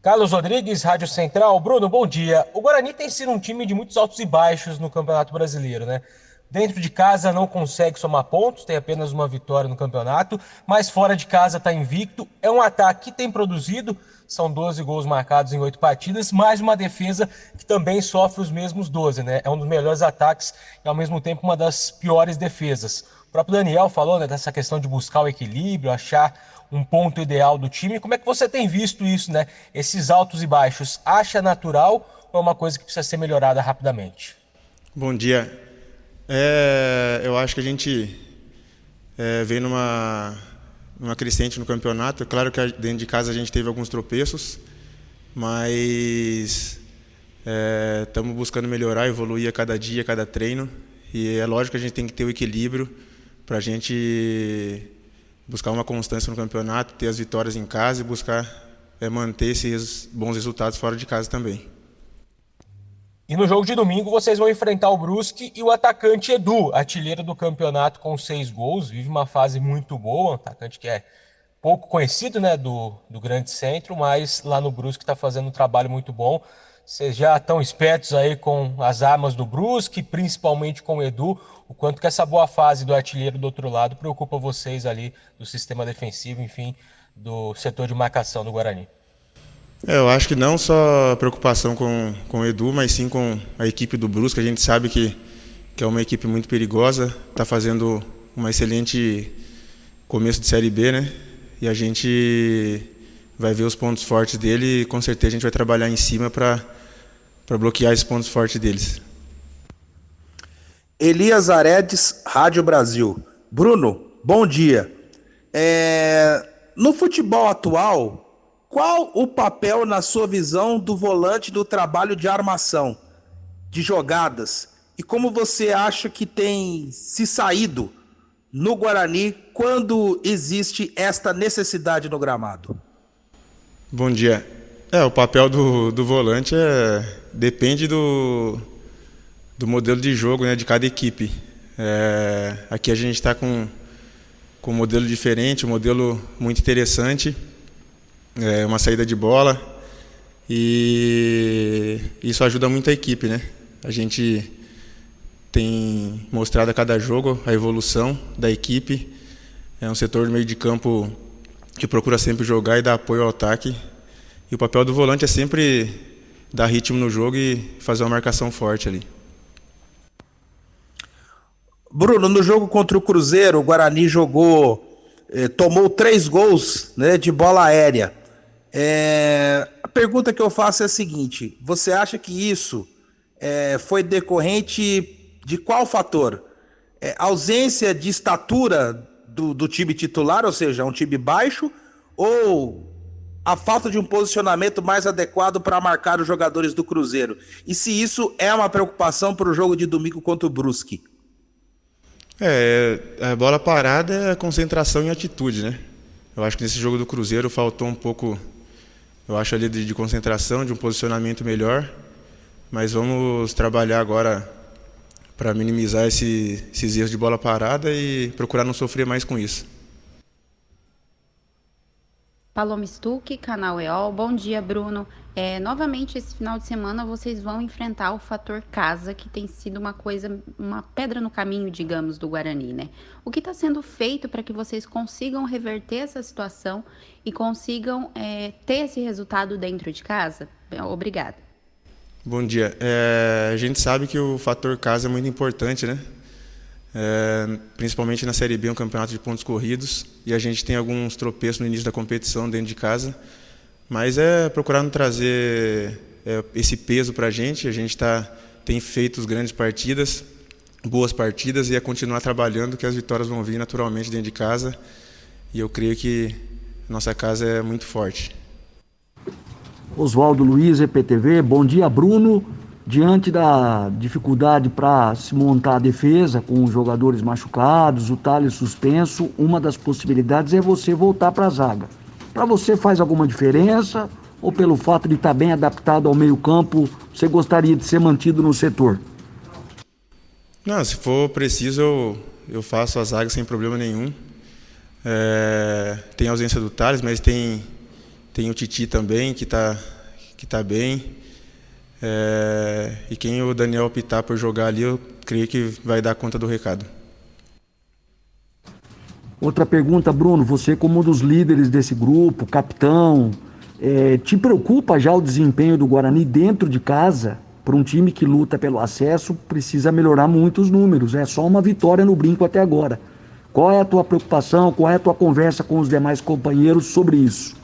Carlos Rodrigues, Rádio Central. Bruno, bom dia. O Guarani tem sido um time de muitos altos e baixos no Campeonato Brasileiro, né? Dentro de casa não consegue somar pontos, tem apenas uma vitória no campeonato, mas fora de casa está invicto. É um ataque que tem produzido, são 12 gols marcados em 8 partidas, mais uma defesa que também sofre os mesmos 12, né? É um dos melhores ataques e ao mesmo tempo uma das piores defesas. O próprio Daniel falou, né, dessa questão de buscar o equilíbrio, achar um ponto ideal do time. Como é que você tem visto isso, né? Esses altos e baixos, acha natural ou é uma coisa que precisa ser melhorada rapidamente? Bom dia. Eu acho que a gente vem numa crescente no campeonato. É claro que dentro de casa a gente teve alguns tropeços, mas estamos buscando melhorar, evoluir a cada dia, a cada treino. E é lógico que a gente tem que ter o equilíbrio para a gente buscar uma constância no campeonato, ter as vitórias em casa e buscar manter esses bons resultados fora de casa também. E no jogo de domingo vocês vão enfrentar o Brusque e o atacante Edu, artilheiro do campeonato com 6 gols, vive uma fase muito boa, um atacante que é pouco conhecido, né, do Grande Centro, mas lá no Brusque está fazendo um trabalho muito bom. Vocês já estão espertos aí com as armas do Brusque, principalmente com o Edu, o quanto que essa boa fase do artilheiro do outro lado preocupa vocês ali do sistema defensivo, enfim, do setor de marcação do Guarani. Eu acho que não só preocupação com o Edu, mas sim com a equipe do Brusque. A gente sabe que é uma equipe muito perigosa, está fazendo um excelente começo de Série B, né? E a gente vai ver os pontos fortes dele e com certeza a gente vai trabalhar em cima para bloquear esses pontos fortes deles. Elias Aredes, Rádio Brasil. Bruno, bom dia. No futebol atual, qual o papel, na sua visão, do volante do trabalho de armação, de jogadas? E como você acha que tem se saído no Guarani quando existe esta necessidade no gramado? Bom dia. O papel do volante depende do modelo de jogo, né, de cada equipe. Aqui a gente está com um modelo diferente, um modelo muito interessante. Uma saída de bola e isso ajuda muito a equipe, né? A gente tem mostrado a cada jogo a evolução da equipe. É um setor do meio de campo que procura sempre jogar e dar apoio ao ataque. E o papel do volante é sempre dar ritmo no jogo e fazer uma marcação forte ali. Bruno, no jogo contra o Cruzeiro, o Guarani tomou 3 gols, né, de bola aérea. A pergunta que eu faço é a seguinte: você acha que isso foi decorrente de qual fator? Ausência de estatura do time titular, ou seja, um time baixo, ou a falta de um posicionamento mais adequado para marcar os jogadores do Cruzeiro? E se isso é uma preocupação para o jogo de domingo contra o Brusque? A bola parada é concentração e atitude, né? Eu acho que nesse jogo do Cruzeiro faltou um pouco, eu acho, ali de concentração, de um posicionamento melhor, mas vamos trabalhar agora para minimizar esses erros de bola parada e procurar não sofrer mais com isso. Paloma Stuck, canal EOL. Bom dia, Bruno. Novamente, esse final de semana, vocês vão enfrentar o fator casa, que tem sido uma pedra no caminho, digamos, do Guarani, né? O que está sendo feito para que vocês consigam reverter essa situação e consigam ter esse resultado dentro de casa? Obrigada. Bom dia. A gente sabe que o fator casa é muito importante, né? Principalmente na Série B, um campeonato de pontos corridos, e a gente tem alguns tropeços no início da competição dentro de casa, mas procurar não trazer esse peso para a gente tem feito grandes partidas, boas partidas, e continuar trabalhando, que as vitórias vão vir naturalmente dentro de casa, e eu creio que nossa casa é muito forte. Oswaldo Luiz, EPTV. Bom dia, Bruno. Diante da dificuldade para se montar a defesa com os jogadores machucados, o Thales suspenso, uma das possibilidades é você voltar para a zaga. Para você faz alguma diferença ou pelo fato de estar bem adaptado ao meio-campo, você gostaria de ser mantido no setor? Não, se for preciso eu faço a zaga sem problema nenhum. Tem a ausência do Thales, mas tem Tem o Titi também, que tá bem. E quem o Daniel optar por jogar ali, eu creio que vai dar conta do recado. Outra pergunta, Bruno, você como um dos líderes desse grupo, capitão, te preocupa já o desempenho do Guarani dentro de casa? Para um time que luta pelo acesso, precisa melhorar muito os números. É só uma vitória no brinco até agora. Qual é a tua preocupação, qual é a tua conversa com os demais companheiros sobre isso?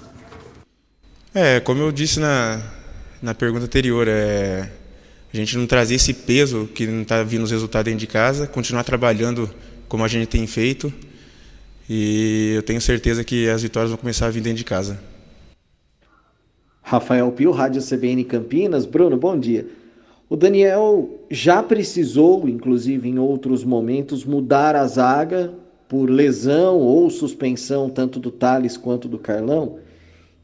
Como eu disse na pergunta anterior, a gente não trazer esse peso que não está vindo os resultados dentro de casa, continuar trabalhando como a gente tem feito, e eu tenho certeza que as vitórias vão começar a vir dentro de casa. Rafael Pio, Rádio CBN Campinas. Bruno, bom dia. O Daniel já precisou, inclusive em outros momentos, mudar a zaga por lesão ou suspensão tanto do Thales quanto do Carlão,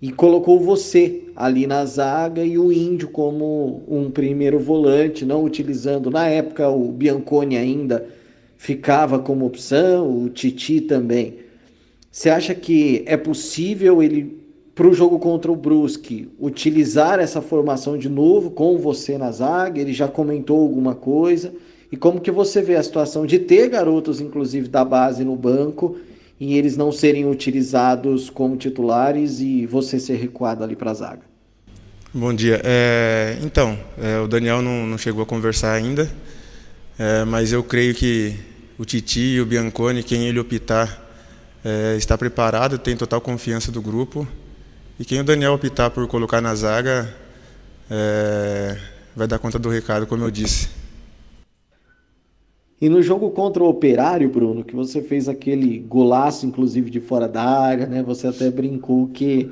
e colocou você ali na zaga e o Índio como um primeiro volante, não utilizando. Na época o Bianconi ainda ficava como opção, o Titi também. Você acha que é possível ele, para o jogo contra o Brusque, utilizar essa formação de novo com você na zaga? Ele já comentou alguma coisa? E como que você vê a situação de ter garotos, inclusive da base, no banco e eles não serem utilizados como titulares e você ser recuado ali para a zaga? Bom dia. O Daniel não chegou a conversar ainda, mas eu creio que o Titi e o Bianconi, quem ele optar, está preparado, tem total confiança do grupo. E quem o Daniel optar por colocar na zaga vai dar conta do recado, como eu disse. E no jogo contra o Operário, Bruno, que você fez aquele golaço, inclusive de fora da área, né? Você até brincou que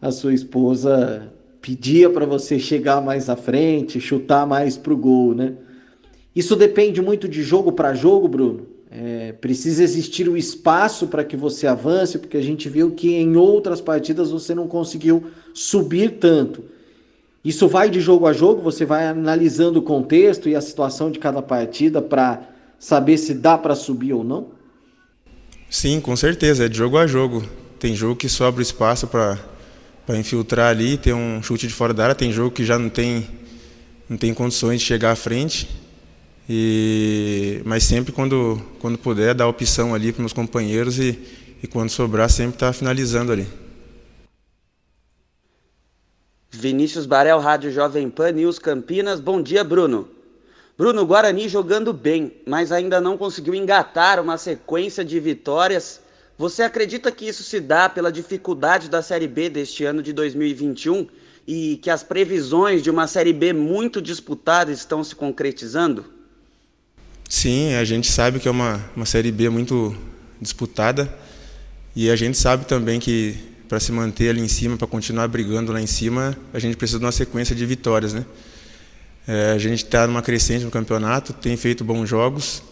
a sua esposa pedia para você chegar mais à frente, chutar mais pro gol, né? Isso depende muito de jogo para jogo, Bruno. Precisa existir o espaço para que você avance, porque a gente viu que em outras partidas você não conseguiu subir tanto. Isso vai de jogo a jogo, você vai analisando o contexto e a situação de cada partida para saber se dá para subir ou não? Sim, com certeza, é de jogo a jogo. Tem jogo que sobra espaço para infiltrar ali, ter um chute de fora da área, tem jogo que já não tem condições de chegar à frente. Mas sempre quando puder, dar opção ali para meus companheiros e quando sobrar, sempre estar finalizando ali. Vinícius Barel, Rádio Jovem Pan News Campinas. Bom dia, Bruno. Bruno, o Guarani jogando bem, mas ainda não conseguiu engatar uma sequência de vitórias. Você acredita que isso se dá pela dificuldade da Série B deste ano de 2021 e que as previsões de uma Série B muito disputada estão se concretizando? Sim, a gente sabe que é uma Série B muito disputada e a gente sabe também que para se manter ali em cima, para continuar brigando lá em cima, a gente precisa de uma sequência de vitórias, né? A gente está numa crescente no campeonato, tem feito bons jogos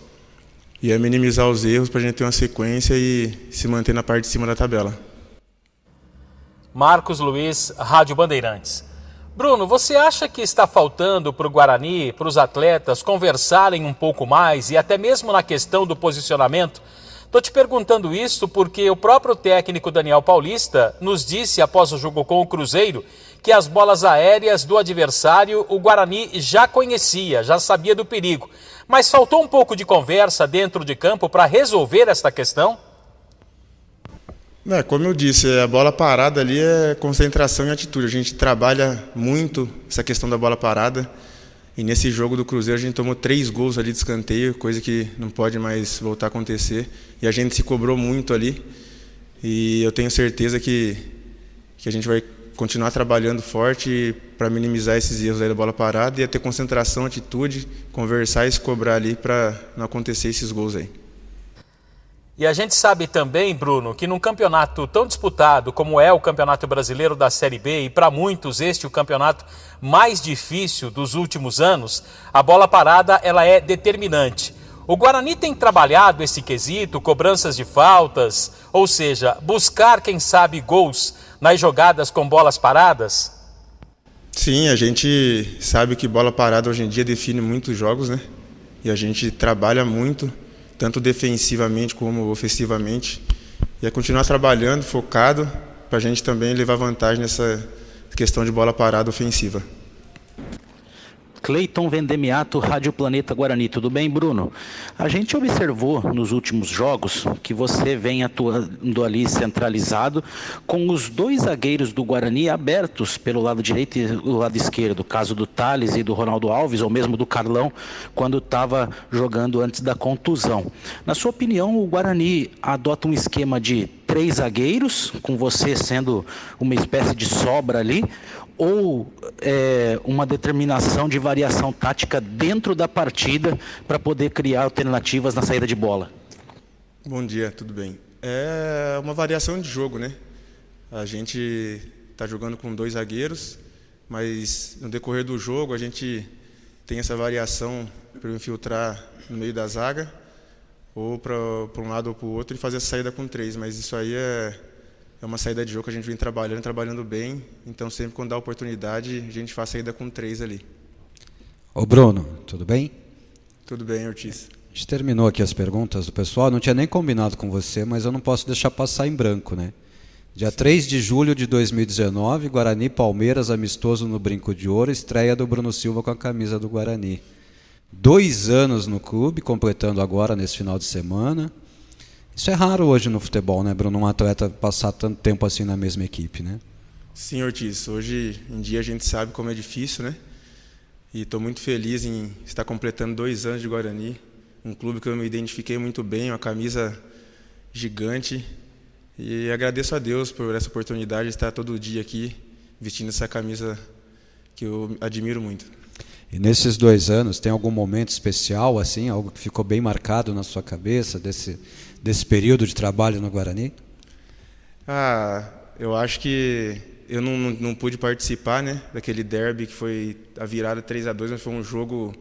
e é minimizar os erros para a gente ter uma sequência e se manter na parte de cima da tabela. Marcos Luiz, Rádio Bandeirantes. Bruno, você acha que está faltando para o Guarani, para os atletas conversarem um pouco mais e até mesmo na questão do posicionamento? Estou te perguntando isso porque o próprio técnico Daniel Paulista nos disse após o jogo com o Cruzeiro que as bolas aéreas do adversário o Guarani já conhecia, já sabia do perigo. Mas faltou um pouco de conversa dentro de campo para resolver esta questão? Como eu disse, a bola parada ali é concentração e atitude. A gente trabalha muito essa questão da bola parada. E nesse jogo do Cruzeiro a gente tomou 3 gols ali de escanteio, coisa que não pode mais voltar a acontecer. E a gente se cobrou muito ali. E eu tenho certeza que a gente vai continuar trabalhando forte para minimizar esses erros aí da bola parada e ter concentração, atitude, conversar e se cobrar ali para não acontecer esses gols aí. E a gente sabe também, Bruno, que num campeonato tão disputado como é o Campeonato Brasileiro da Série B, e para muitos este é o campeonato mais difícil dos últimos anos, a bola parada ela é determinante. O Guarani tem trabalhado esse quesito, cobranças de faltas, ou seja, buscar, quem sabe, gols nas jogadas com bolas paradas? Sim, a gente sabe que bola parada hoje em dia define muitos jogos, né? E a gente trabalha muito, tanto defensivamente como ofensivamente, e é continuar trabalhando, focado, a gente também levar vantagem nessa questão de bola parada ofensiva. Cleiton Vendemiato, Rádio Planeta Guarani. Tudo bem, Bruno? A gente observou nos últimos jogos que você vem atuando ali centralizado com os dois zagueiros do Guarani abertos pelo lado direito e o lado esquerdo, o caso do Thales e do Ronaldo Alves, ou mesmo do Carlão, quando estava jogando antes da contusão. Na sua opinião, o Guarani adota um esquema de 3 zagueiros, com você sendo uma espécie de sobra ali, ou uma determinação de variação tática dentro da partida para poder criar alternativas na saída de bola? Bom dia, tudo bem? É uma variação de jogo, né? A gente está jogando com 2 zagueiros, mas no decorrer do jogo a gente tem essa variação para infiltrar no meio da zaga, ou para um lado ou para o outro, e fazer essa saída com 3, mas isso aí é uma saída de jogo que a gente vem trabalhando bem, então sempre quando dá oportunidade a gente faz a saída com 3 ali. Ô Bruno, tudo bem? Tudo bem, Ortiz. A gente terminou aqui as perguntas do pessoal, não tinha nem combinado com você, mas eu não posso deixar passar em branco, né? Dia 3 de julho de 2019, Guarani Palmeiras, amistoso no Brinco de Ouro, estreia do Bruno Silva com a camisa do Guarani. 2 anos no clube, completando agora nesse final de semana. Isso é raro hoje no futebol, né, Bruno? Um atleta passar tanto tempo assim na mesma equipe, né? Sim, Ortiz. Hoje em dia a gente sabe como é difícil, né? E estou muito feliz em estar completando 2 anos de Guarani. Um clube que eu me identifiquei muito bem, uma camisa gigante. E agradeço a Deus por essa oportunidade de estar todo dia aqui vestindo essa camisa que eu admiro muito. E nesses 2 anos, tem algum momento especial, assim, algo que ficou bem marcado na sua cabeça desse período de trabalho no Guarani? Eu acho que eu não pude participar, né, daquele derby que foi a virada 3-2, mas foi um jogo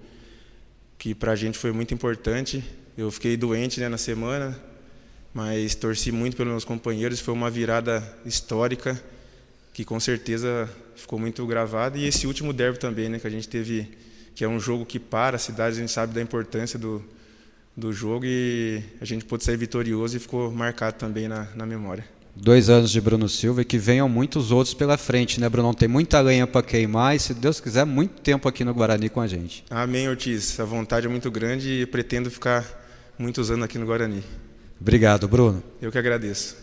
que para a gente foi muito importante. Eu fiquei doente, né, na semana, mas torci muito pelos meus companheiros. Foi uma virada histórica que com certeza ficou muito gravada. E esse último derby também, né, que a gente teve, que é um jogo que para a cidade, a gente sabe da importância do jogo, e a gente pôde sair vitorioso e ficou marcado também na memória. 2 anos de Bruno Silva, e que venham muitos outros pela frente, né, Bruno? Tem muita lenha para queimar e, se Deus quiser, muito tempo aqui no Guarani com a gente. Amém, Ortiz. A vontade é muito grande e pretendo ficar muitos anos aqui no Guarani. Obrigado, Bruno. Eu que agradeço.